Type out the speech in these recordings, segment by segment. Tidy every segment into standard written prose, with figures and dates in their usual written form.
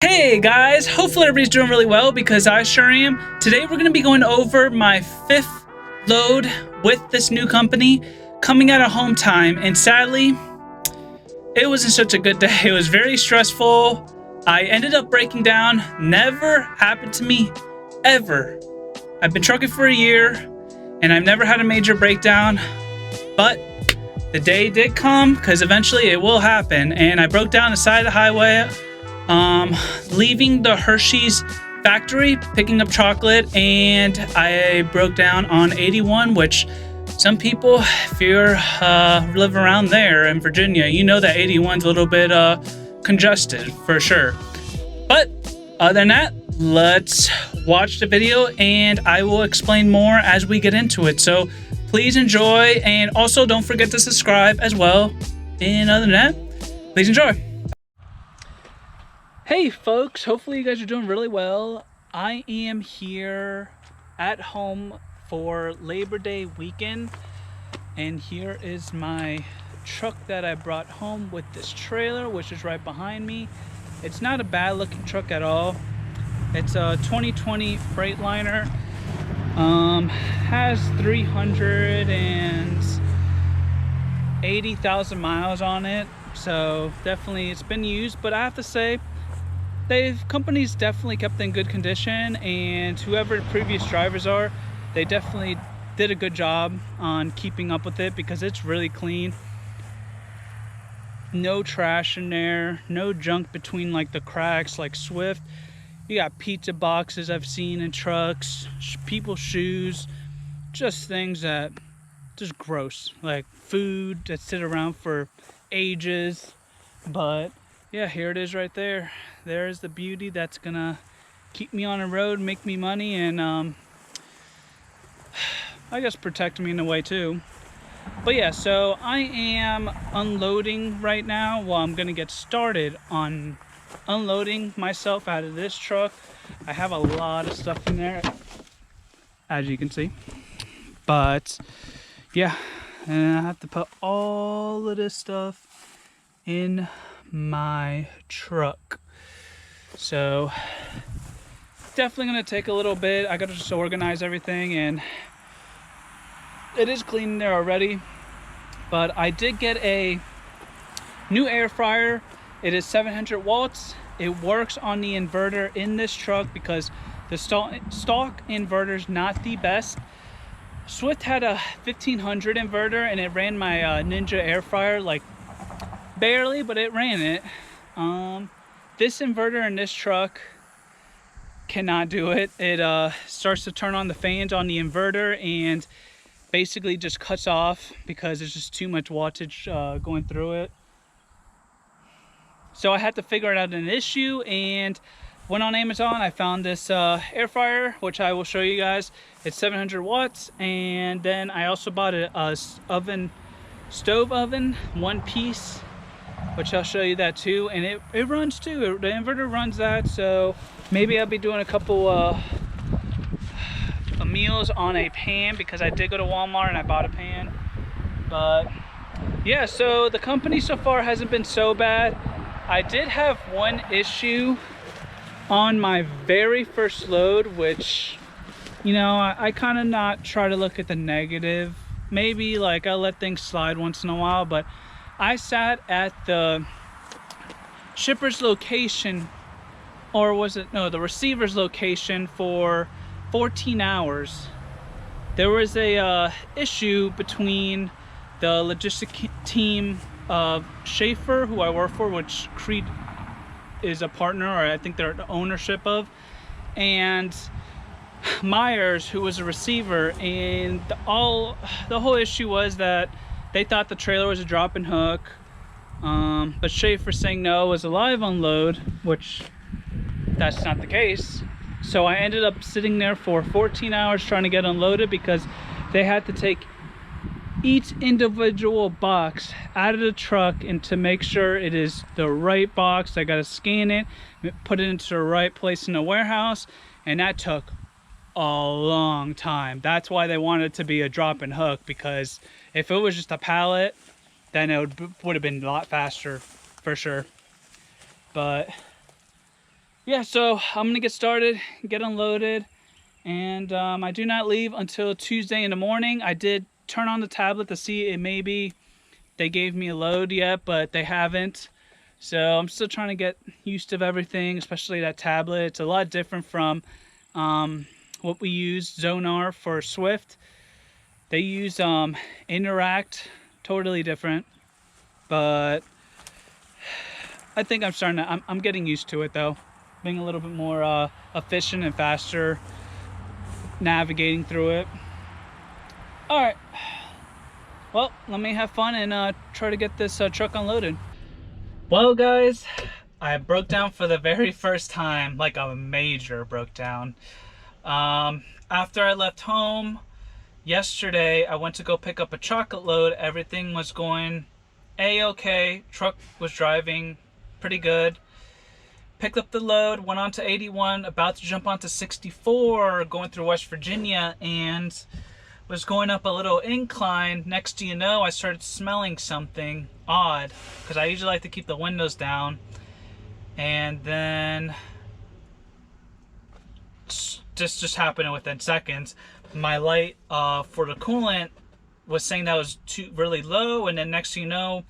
Hey guys, hopefully everybody's doing really well because I sure am. Today we're going to be going over my 5th load with this new company coming at a home time, and sadly, it wasn't such a good day. It was very stressful. I ended up breaking down. Never happened to me ever. I've been trucking for a year and I've never had a major breakdown, but the day did come because eventually it will happen, and I broke down the side of the highway. Leaving the Hershey's factory, picking up chocolate, and I broke down on 81, which some people, if you live around there in Virginia, you know that 81's a little bit congested for sure. But other than that, let's watch the video and I will explain more as we get into it. So please enjoy, and also don't forget to subscribe as well. And other than that, please enjoy. Hey folks, hopefully you guys are doing really well. I am here at home for Labor Day weekend, and here is my truck that I brought home with this trailer, which is right behind me. It's not a bad looking truck at all. It's a 2020 Freightliner. Has 380,000 miles on it, so definitely it's been used, but I have to say, companies definitely kept in good condition, and whoever the previous drivers are, they definitely did a good job on keeping up with it because it's really clean. No trash in there, no junk between like the cracks like Swift. You got pizza boxes I've seen in trucks, people's shoes, just things that just gross, like food that sit around for ages. But yeah, here it is right there. There's the beauty that's gonna keep me on the road, make me money, and I guess protect me in a way too. But yeah, so I am unloading right now. Well, I'm gonna get started on unloading myself out of this truck. I have a lot of stuff in there, as you can see. But yeah, and I have to put all of this stuff in my truck. So definitely gonna take a little bit. I gotta just organize everything, and it is clean in there already. But I did get a new air fryer. It is 700 watts. It works on the inverter in this truck because the stock inverter is not the best. Swift had a 1500 inverter and it ran my Ninja air fryer like barely, but it ran it. This inverter in this truck cannot do it. It starts to turn on the fans on the inverter and basically just cuts off because there's just too much wattage going through it. So I had to figure out an issue and went on Amazon. I found this air fryer, which I will show you guys. It's 700 watts, and then I also bought a stove oven, one piece, which I'll show you that too, and it runs too. The inverter runs that, so maybe I'll be doing a couple meals on a pan because I did go to Walmart and I bought a pan. But yeah, so the company so far hasn't been so bad. I did have one issue on my very first load, which, you know, I kind of not try to look at the negative. Maybe like I'll let things slide once in a while, but I sat at the shipper's location, or was it, no, the receiver's location for 14 hours. There was a issue between the logistic team of Schaefer, who I work for, which Creed is a partner, or I think they're the ownership of, and Myers, who was a receiver, and the whole issue was that they thought the trailer was a drop and hook, but Schaefer saying no, it was a live unload, which that's not the case. So I ended up sitting there for 14 hours trying to get unloaded because they had to take each individual box out of the truck, and to make sure it is the right box, I got to scan it, put it into the right place in the warehouse, and that took a long time. That's why they wanted it to be a drop and hook, because if it was just a pallet, then it would have been a lot faster for sure. But yeah, so I'm gonna get started, get unloaded, and I do not leave until Tuesday in the morning. I did turn on the tablet to see it maybe they gave me a load yet, but they haven't. So I'm still trying to get used to everything, especially that tablet. It's a lot different from what we use, Zonar for Swift. They use Interact, totally different. But I think I'm starting to, I'm getting used to it though. Being a little bit more efficient and faster navigating through it. All right. Well, let me have fun and try to get this truck unloaded. Well, guys, I broke down for the very first time, like a major broke down. After I left home yesterday, I went to go pick up a chocolate load. Everything was going a-okay. Truck was driving pretty good. Picked up the load, went on to 81, about to jump onto 64, going through West Virginia, and was going up a little incline. Next to you know, I started smelling something odd, because I usually like to keep the windows down. And then this just happened within seconds. My light for the coolant was saying that was really low, and then next thing you know,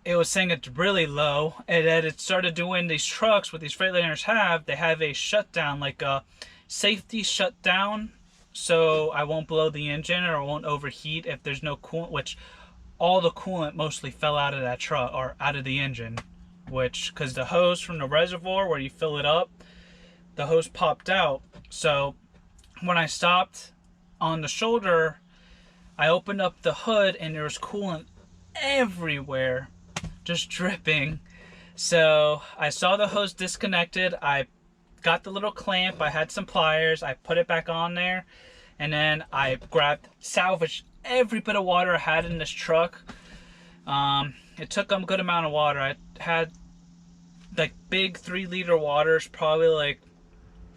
it was saying it's really low, and then it started doing these trucks, what these Freightliners have, they have a shutdown, like a safety shutdown, so I won't blow the engine or won't overheat if there's no coolant, which all the coolant mostly fell out of that truck, or out of the engine, which, because the hose from the reservoir where you fill it up, the hose popped out. So when I stopped on the shoulder, I opened up the hood and there was coolant everywhere, just dripping. So I saw the hose disconnected. I got the little clamp, I had some pliers, I put it back on there, and then I salvaged every bit of water I had in this truck. It took a good amount of water. I had like big 3-liter waters, probably like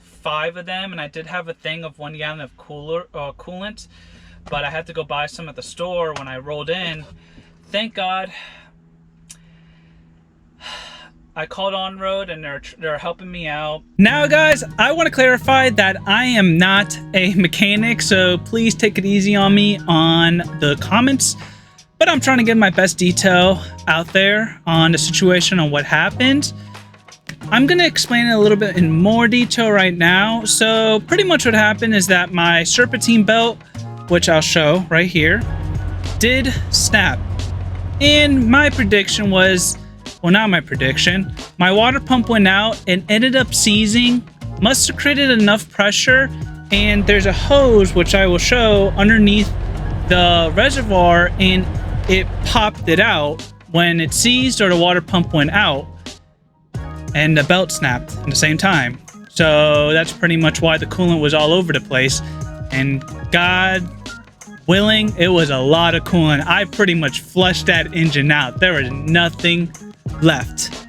5 of them, and I did have a thing of 1 gallon of coolant, but I had to go buy some at the store when I rolled in. Thank God I called On-Road and they're helping me out. Now guys, I want to clarify that I am not a mechanic, so please take it easy on me on the comments. But I'm trying to give my best detail out there on the situation, on what happened. I'm going to explain it a little bit in more detail right now. So pretty much what happened is that my serpentine belt, which I'll show right here, did snap. And my prediction was, well, not my prediction, my water pump went out and ended up seizing, must have created enough pressure, and there's a hose, which I will show, underneath the reservoir, and it popped it out when it seized or the water pump went out, and the belt snapped at the same time. So that's pretty much why the coolant was all over the place, and God willing, it was a lot of coolant. I pretty much flushed that engine out. There was nothing left.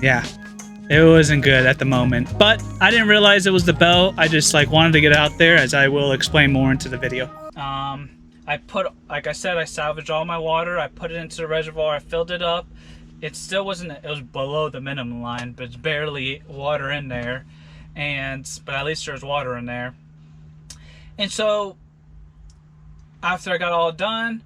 Yeah, it wasn't good at the moment, but I didn't realize it was the belt. I just wanted to get it out there, as I will explain more into the video. I put, like I said, I salvaged all my water. I put it into the reservoir. I filled it up. It still wasn't, it was below the minimum line, but it's barely water in there, but at least there's water in there. And so after I got all done,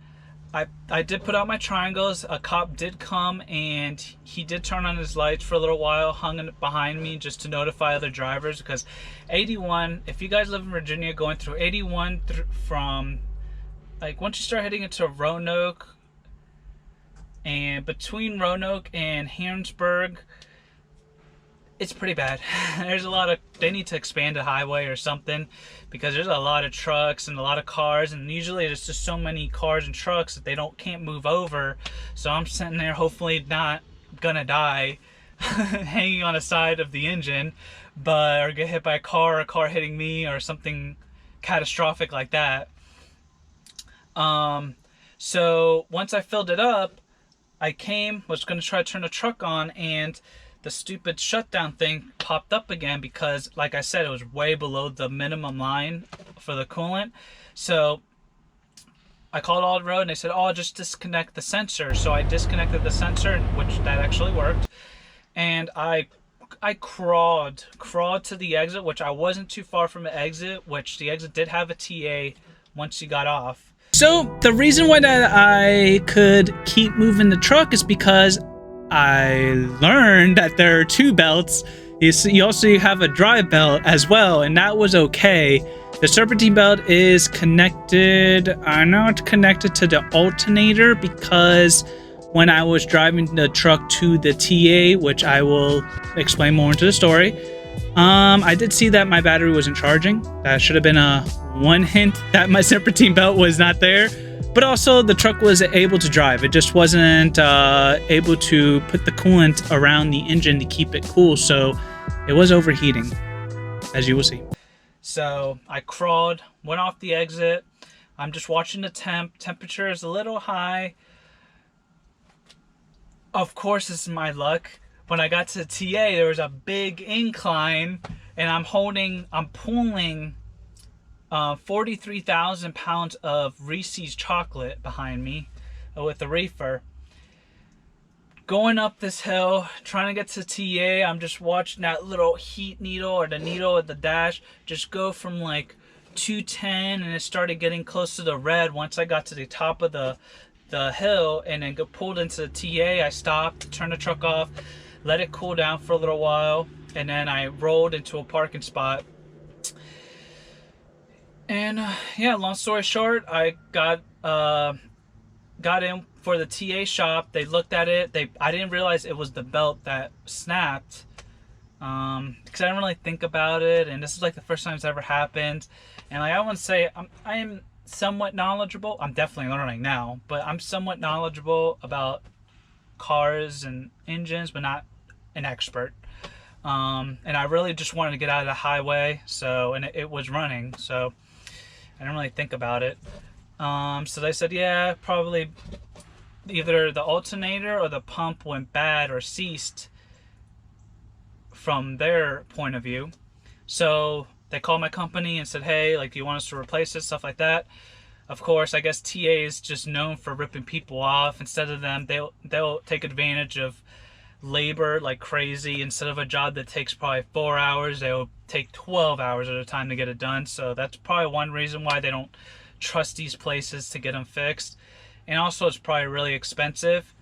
I did put out my triangles. A cop did come and he did turn on his lights for a little while, hung behind me just to notify other drivers, because 81, if you guys live in Virginia, going through 81 from, like, once you start heading into Roanoke, and between Roanoke and Harrisburg, it's pretty bad. There's a lot of, they need to expand a highway or something, because there's a lot of trucks and a lot of cars, and usually there's just so many cars and trucks that they can't move over. So I'm sitting there, hopefully not gonna die hanging on the side of the engine, or get hit by a car hitting me, or something catastrophic like that. So once I filled it up, I was gonna try to turn the truck on, and the stupid shutdown thing popped up again, because, like I said, it was way below the minimum line for the coolant. So I called On-Road and they said, oh, just disconnect the sensor. So I disconnected the sensor, which that actually worked. And I I crawled to the exit, which I wasn't too far from the exit, which the exit did have a TA once you got off. So the reason why that I could keep moving the truck is because I learned that there are two belts. You also have a drive belt as well, and that was okay. The serpentine belt is connected. I know it's connected to the alternator because when I was driving the truck to the TA, which I will explain more into the story, I did see that my battery wasn't charging. That should have been a one hint that my serpentine belt was not there. But also the truck was able to drive. It just wasn't able to put the coolant around the engine to keep it cool. So it was overheating, as you will see. So I crawled, went off the exit. I'm just watching the temperature is a little high. Of course, this is my luck. When I got to the TA, there was a big incline, and I'm pulling 43,000 pounds of Reese's chocolate behind me with the reefer. Going up this hill, trying to get to TA, I'm just watching that little heat needle or the needle at the dash just go from like 210, and it started getting close to the red once I got to the top of the hill, and then got pulled into the TA. I stopped, turned the truck off, let it cool down for a little while, and then I rolled into a parking spot. And yeah, long story short, I got in for the TA shop. They looked at it. I didn't realize it was the belt that snapped, because I didn't really think about it, and this is like the first time it's ever happened. And like I want to say, I am somewhat knowledgeable. I'm definitely learning now, but I'm somewhat knowledgeable about cars and engines, but not an expert. And I really just wanted to get out of the highway, and it was running, so I didn't really think about it. So they said, yeah, probably either the alternator or the pump went bad or ceased from their point of view. So they called my company and said, hey, like, do you want us to replace it, stuff like that. Of course, I guess TA is just known for ripping people off. Instead of them, they'll take advantage of labor like crazy. Instead of a job that takes probably 4 hours, they'll take 12 hours at a time to get it done. So that's probably one reason why they don't trust these places to get them fixed. And also, it's probably really expensive.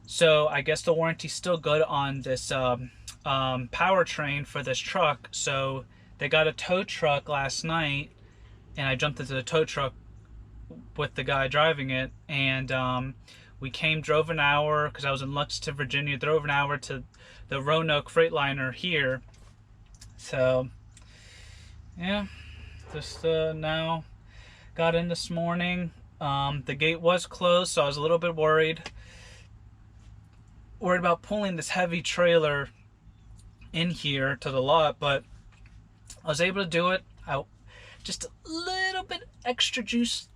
So I guess the warranty's still good on this powertrain for this truck. So they got a tow truck last night, and I jumped into the tow truck with the guy driving it, and we drove an hour, because I was in Lexington, Virginia, drove an hour to the Roanoke Freightliner here. So yeah, just now got in this morning. The gate was closed, so I was a little bit worried about pulling this heavy trailer in here to the lot, but I was able to do it. Just a little bit extra juice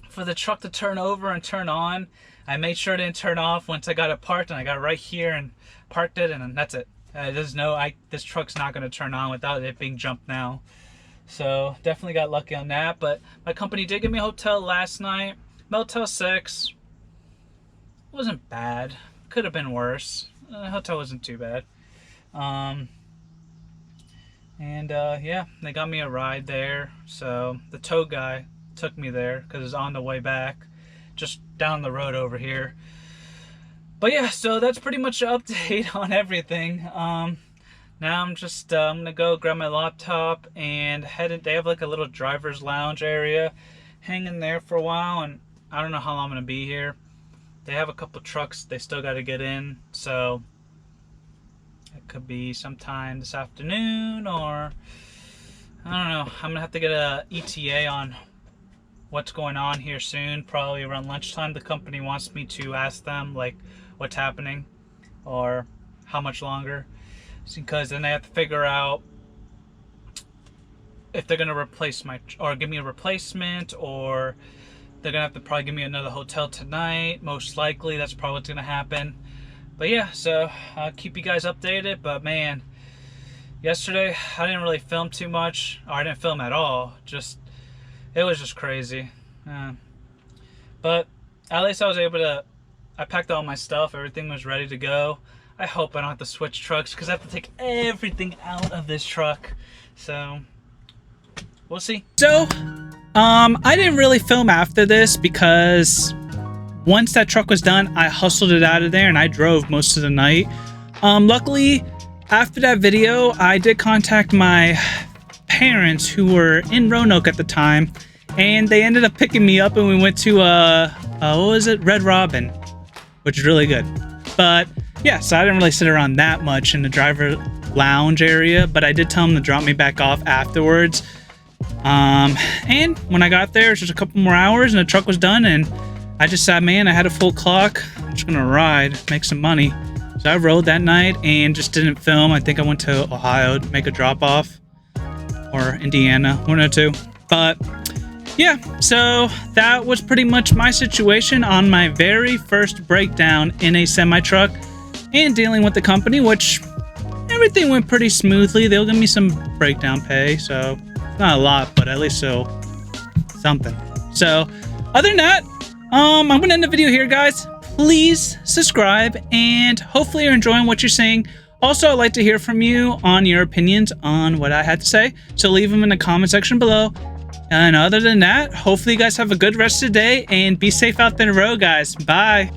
for the truck to turn over and turn on. I made sure it didn't turn off once I got it parked, and I got right here and parked it, and that's it. This truck's not going to turn on without it being jumped now. So definitely got lucky on that. But my company did give me a hotel last night. Motel 6. Wasn't bad. Could have been worse. The hotel wasn't too bad. Yeah, they got me a ride there. So the tow guy took me there because it's on the way back, just down the road over here. But yeah, so that's pretty much an update on everything. Now I'm just I'm gonna go grab my laptop and head in. They have like a little driver's lounge area, hang in there for a while, and I don't know how long I'm gonna be here. They have a couple trucks they still got to get in, so it could be sometime this afternoon, or I don't know. I'm gonna have to get a ETA on what's going on here soon, probably around lunchtime. The company wants me to ask them like what's happening or how much longer, because then they have to figure out if they're gonna replace or give me a replacement, or they're gonna have to probably give me another hotel tonight. Most likely that's probably what's gonna happen. But yeah, so I'll keep you guys updated. But man, yesterday I didn't really film too much, or I didn't film at all. It was just crazy. But at least I was able to, I packed all my stuff, everything was ready to go. I hope I don't have to switch trucks because I have to take everything out of this truck. So we'll see. So I didn't really film after this because once that truck was done, I hustled it out of there and I drove most of the night. Luckily, after that video, I did contact my parents who were in Roanoke at the time, and they ended up picking me up and we went to what was it, Red Robin, which is really good. But yeah, so I didn't really sit around that much in the driver lounge area, but I did tell them to drop me back off afterwards. And when I got there, it was just a couple more hours and the truck was done, and I just said, man, I had a full clock, I'm just gonna ride, make some money. So I rode that night and just didn't film. I think I went to Ohio to make a drop off, or Indiana, one or two. But yeah, so that was pretty much my situation on my very first breakdown in a semi-truck and dealing with the company, which everything went pretty smoothly. They'll give me some breakdown pay, so not a lot, but at least so something. So other than that, I'm gonna end the video here, guys. Please subscribe, and hopefully you're enjoying what you're seeing. Also, I'd like to hear from you on your opinions on what I had to say, so leave them in the comment section below. And other than that, hopefully you guys have a good rest of the day and be safe out there on the road, guys. Bye.